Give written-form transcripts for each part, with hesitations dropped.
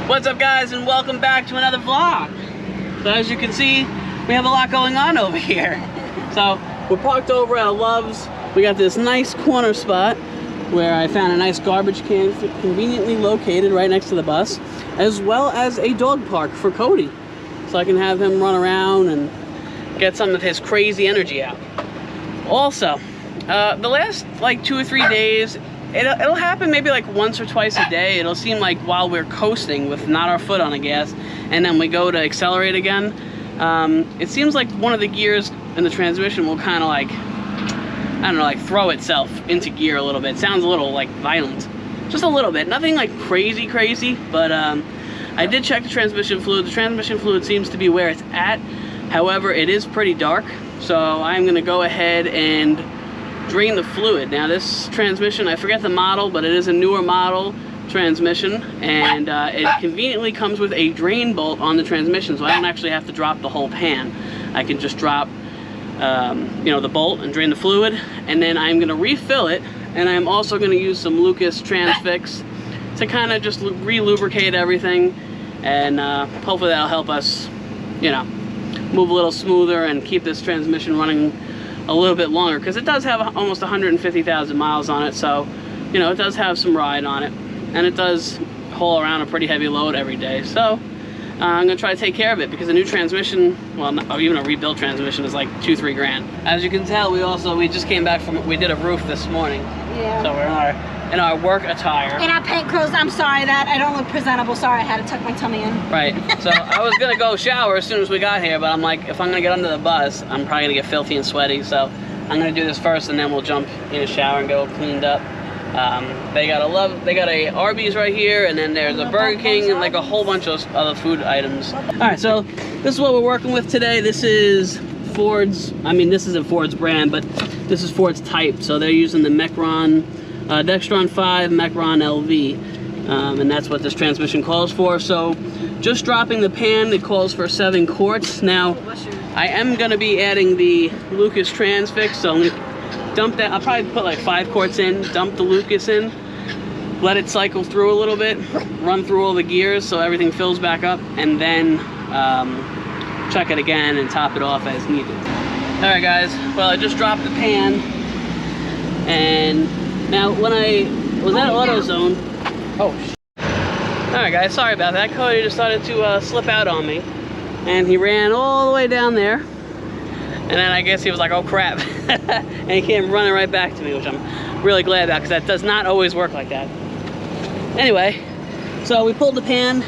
What's up, guys, and welcome back to another vlog. So as you can see, we have a lot going on over here. So we're parked over at Love's. We got this nice corner spot where I found a nice garbage can conveniently located right next to the bus, as well as a dog park for Cody, so I can have him run around and get some of his crazy energy out. Also, the last like 2 or 3 days, it'll happen maybe like once or twice a day. It'll seem like while we're coasting with not our foot on the gas, and then we go to accelerate again, it seems like one of the gears in the transmission will kind of like, I don't know, like throw itself into gear a little bit. It sounds a little like violent, just a little bit. Nothing like crazy, but I did check the transmission fluid. The transmission fluid seems to be where it's at. However, it is pretty dark, so I'm gonna go ahead and drain the fluid. Now this transmission, I forget the model, but it is a newer model transmission, and it conveniently comes with a drain bolt on the transmission, so I don't actually have to drop the whole pan. I can just drop you know, the bolt and drain the fluid, and then I'm going to refill it, and I'm also going to use some Lucas Transfix to kind of just re-lubricate everything, and hopefully that'll help us, you know, move a little smoother and keep this transmission running a little bit longer, because it does have almost 150,000 miles on it, so you know, it does have some ride on it, and it does haul around a pretty heavy load every day. So I'm gonna try to take care of it, because a new transmission, well, not, even a rebuilt transmission, is like 2-3 grand. As you can tell, we just came back from, we did a roof this morning. Yeah. So we're in our work attire. And our paint clothes. I'm sorry that I don't look presentable. Sorry, I had to tuck my tummy in. Right. So I was gonna go shower as soon as we got here, but I'm like, if I'm gonna get under the bus, I'm probably gonna get filthy and sweaty. So I'm gonna do this first, and then we'll jump in a shower and get all cleaned up. They got a Arby's right here, and then there's a Burger King and like a whole bunch of other food items. All right, so this is what we're working with today. This is Ford's, I mean, this isn't Ford's brand, but this is Ford's type. So they're using the Dextron 5 Mecron LV, and that's what this transmission calls for. So just dropping the pan, it calls for 7 quarts. Now, I am gonna be adding the Lucas Transfix, so I'm gonna dump that. I'll probably put like 5 quarts in, dump the Lucas in, let it cycle through a little bit, run through all the gears so everything fills back up, and then check it again and top it off as needed. All right, guys, well, I just dropped the pan, and now when I was at AutoZone, oh, all right, guys, sorry about that. Cody just started to slip out on me, and he ran all the way down there, and then I guess he was like, oh crap, and he came running right back to me, which I'm really glad about, because that does not always work like that. Anyway, so we pulled the pan,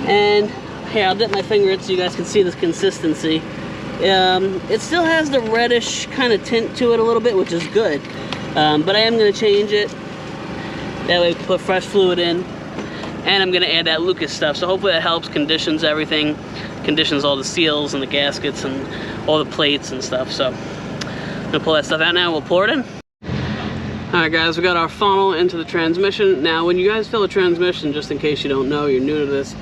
and here, I'll dip my finger in so you guys can see this consistency. It still has the reddish kind of tint to it a little bit, which is good, but I am going to change it. That way we can put fresh fluid in, and I'm going to add that Lucas stuff, so hopefully that helps, conditions everything, conditions all the seals and the gaskets and all the plates and stuff. So I'm gonna pull that stuff out now, we'll pour it in. All right, guys, we got our funnel into the transmission. Now, when you guys fill a transmission, just in case you don't know, you're new to this,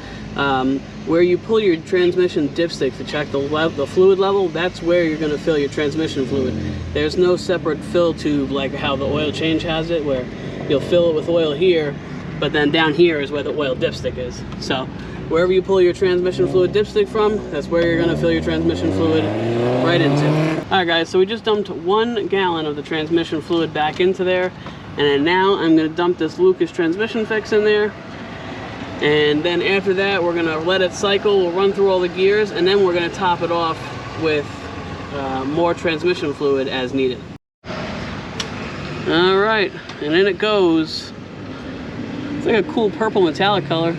where you pull your transmission dipstick to check the fluid level, that's where you're gonna fill your transmission fluid. There's no separate fill tube like how the oil change has it, where you'll fill it with oil here, but then down here is where the oil dipstick is. So wherever you pull your transmission fluid dipstick from, that's where you're gonna fill your transmission fluid right into. All right, guys, so we just dumped 1 gallon of the transmission fluid back into there, and then now I'm gonna dump this Lucas transmission fix in there, and then after that we're gonna let it cycle. We'll run through all the gears, and then we're gonna top it off with more transmission fluid as needed. All right, and in it goes. It's like a cool purple metallic color.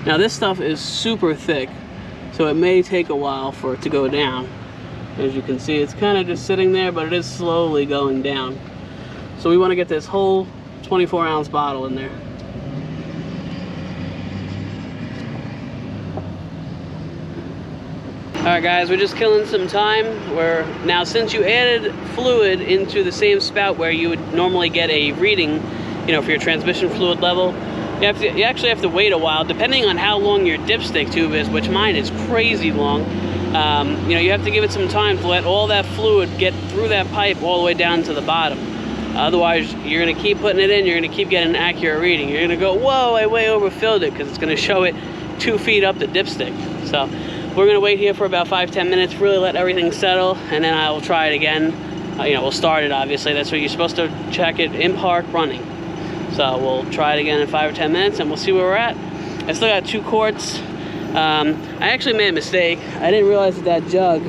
Now this stuff is super thick, so it may take a while for it to go down. As you can see, it's kind of just sitting there, but it is slowly going down. So we want to get this whole 24-ounce bottle in there. Alright, guys, we're just killing some time. Now, since you added fluid into the same spout where you would normally get a reading, you know, for your transmission fluid level, you actually have to wait a while, depending on how long your dipstick tube is, which mine is crazy long. You know, you have to give it some time to let all that fluid get through that pipe all the way down to the bottom. Otherwise, you're gonna keep putting it in, you're gonna keep getting an accurate reading. You're gonna go, whoa, I way overfilled it, because it's gonna show it 2 feet up the dipstick. So we're gonna wait here for about 5-10 minutes, really let everything settle, and then I will try it again. You know, we'll start it, obviously. That's what you're supposed to check it in park running. So we'll try it again in 5 or 10 minutes, and we'll see where we're at. I still got 2 quarts. I actually made a mistake. I didn't realize that jug,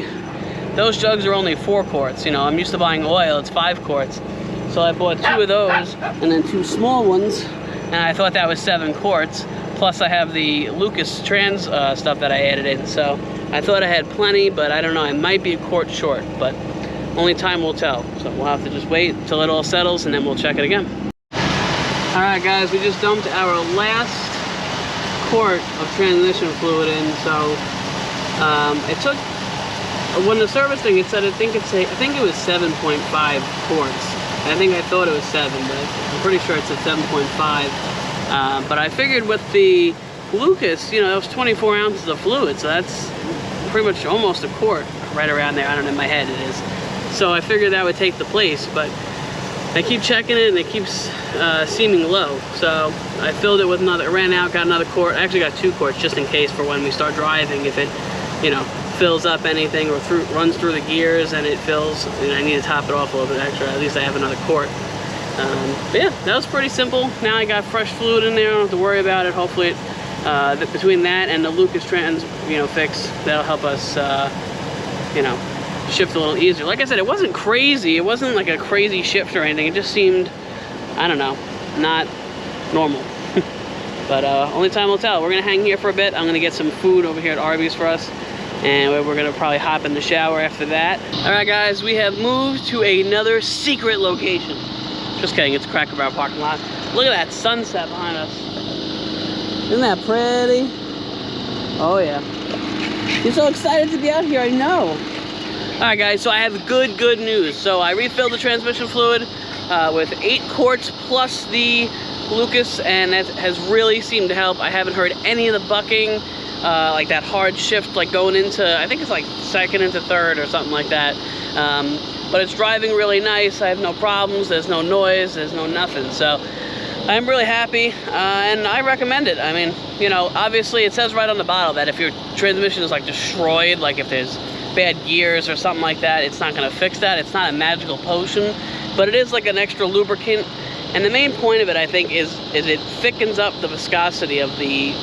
those jugs are only 4 quarts. You know, I'm used to buying oil, it's 5 quarts. So I bought 2 of those, and then 2 small ones, and I thought that was 7 quarts. Plus I have the Lucas trans stuff that I added in. So I thought I had plenty, but I don't know, I might be a quart short, but only time will tell. So we'll have to just wait till it all settles, and then we'll check it again. All right, guys, we just dumped our last quart of transmission fluid in. So it took, when the servicing, it said, I think it was 7.5 quarts. I think I thought it was 7, but I'm pretty sure it said 7.5. But I figured with the Lucas, you know, that was 24 ounces of fluid, so that's pretty much almost a quart, right around there. I don't know, in my head it is. So I figured that would take the place, but I keep checking it and it keeps seeming low. So I filled it with another, ran out, got another quart. I actually got 2 quarts just in case for when we start driving, if it, you know, fills up anything or runs through the gears and it fills, and I need to top it off a little bit extra. At least I have another quart. But yeah, that was pretty simple. Now I got fresh fluid in there, I don't have to worry about it. Hopefully between that and the Lucas trans, you know, fix, that'll help us, you know, shift a little easier. Like I said, it wasn't crazy. It wasn't like a crazy shift or anything. It just seemed, I don't know, not normal. But only time will tell. We're gonna hang here for a bit. I'm gonna get some food over here at Arby's for us, and we're gonna probably hop in the shower after that. All right, guys, we have moved to another secret location. Just kidding, it's Cracker Barrel parking lot. Look at that sunset behind us. Isn't that pretty? Oh yeah. You're so excited to be out here, I know. All right, guys, so I have good news. So I refilled the transmission fluid with 8 quarts plus the Lucas, and that has really seemed to help. I haven't heard any of the bucking, like that hard shift, like going into, I think it's like 2nd into 3rd or something like that. But it's driving really nice. I have no problems. There's no noise. There's no nothing. So I'm really happy, and I recommend it. I mean, you know, obviously it says right on the bottle that if your transmission is like destroyed, like if there's bad gears or something like that, it's not going to fix that. It's not a magical potion, but it is like an extra lubricant. And the main point of it, I think, is it thickens up the viscosity of the,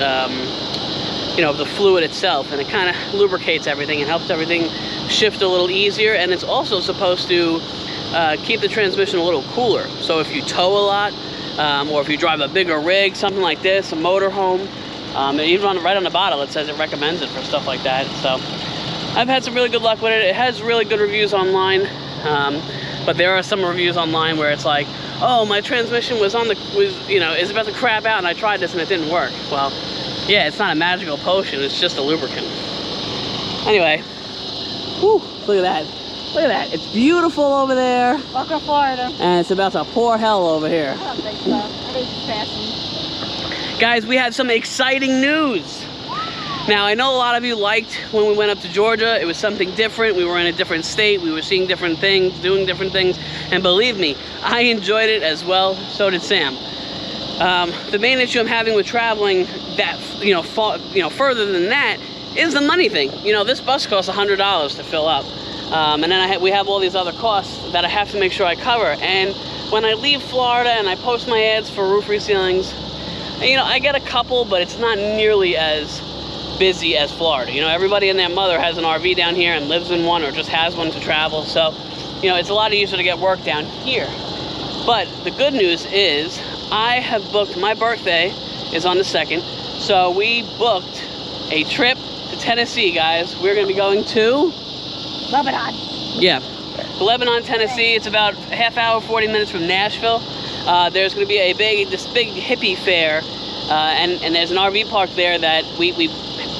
you know, the fluid itself, and it kind of lubricates everything and helps everything shift a little easier. And it's also supposed to keep the transmission a little cooler. So if you tow a lot, or if you drive a bigger rig, something like this, a motorhome, even right on the bottle it says it recommends it for stuff like that. So I've had some really good luck with it. It has really good reviews online, but there are some reviews online where it's like, oh, my transmission you know, is about to crap out and I tried this and it didn't work. Well, yeah, it's not a magical potion, it's just a lubricant. Anyway, whew, look at that. Look at that. It's beautiful over there. Welcome to Florida. And it's about to pour hell over here. I don't think so. It is passing. Guys, we have some exciting news. Now, I know a lot of you liked when we went up to Georgia. It was something different. We were in a different state. We were seeing different things, doing different things. And believe me, I enjoyed it as well. So did Sam. The main issue I'm having with traveling that, further than that is the money thing. You know, this bus costs $100 to fill up. And then we have all these other costs that I have to make sure I cover. And when I leave Florida and I post my ads for roof resealings, you know, I get a couple, but it's not nearly as busy as Florida. You know, everybody and their mother has an RV down here and lives in one or just has one to travel. So, you know, it's a lot easier to get work down here. But the good news is I have booked, my birthday is on the 2nd. So we booked a trip to Tennessee, guys. We're going to be going to Lebanon. Yeah, Lebanon, Tennessee. It's about a half hour, 40 minutes from Nashville. There's going to be this big hippie fair, and there's an RV park there that we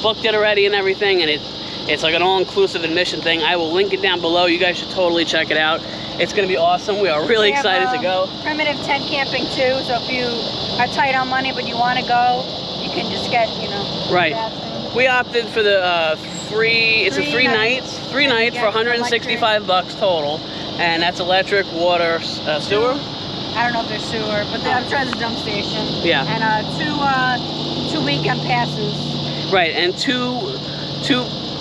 booked it already and everything, and it's like an all-inclusive admission thing. I will link it down below. You guys should totally check it out. It's going to be awesome. We are really excited to go. Primitive tent camping too. So if you are tight on money but you want to go, you can just get, you know. Right. We opted for the three nights for $165 total, and that's electric, water, sewer. I don't know if there's sewer, but I'm sure there's a dump station. Yeah. And two weekend passes. Right, and two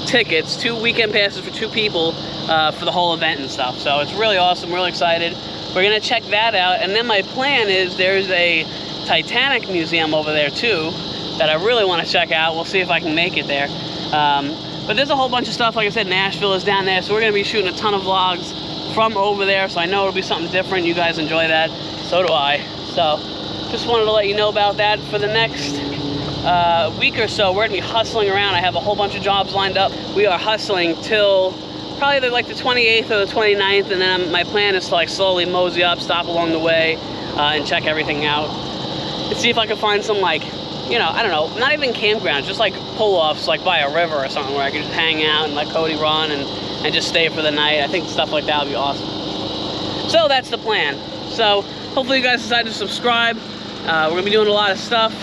tickets, 2 weekend passes for 2 people for the whole event and stuff. So it's really awesome, really excited. We're gonna check that out, and then my plan is there's a Titanic museum over there too that I really want to check out. We'll see if I can make it there. But there's a whole bunch of stuff. Like I said, Nashville is down there, so we're gonna be shooting a ton of vlogs from over there, so I know it'll be something different. You guys enjoy that, so do I. So just wanted to let you know about that. For the next week or so, we're gonna be hustling around. I have a whole bunch of jobs lined up. We are hustling till probably like the 28th or the 29th, and then my plan is to like slowly mosey up, stop along the way, and check everything out. And see if I can find some, like, you know, I don't know, not even campgrounds, just like pull-offs like by a river or something where I can just hang out and let Cody run and just stay for the night. I think stuff like that would be awesome. So that's the plan. So hopefully you guys decide to subscribe. We're gonna be doing a lot of stuff.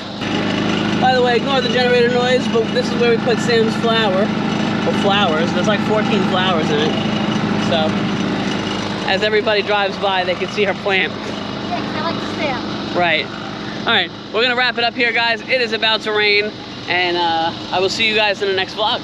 By the way, ignore the generator noise, but this is where we put Sam's flower, or flowers. There's like 14 flowers in it. So as everybody drives by, they can see her plant. Yeah, I like to stand. Right. All right, we're gonna wrap it up here, guys. It is about to rain, and I will see you guys in the next vlog.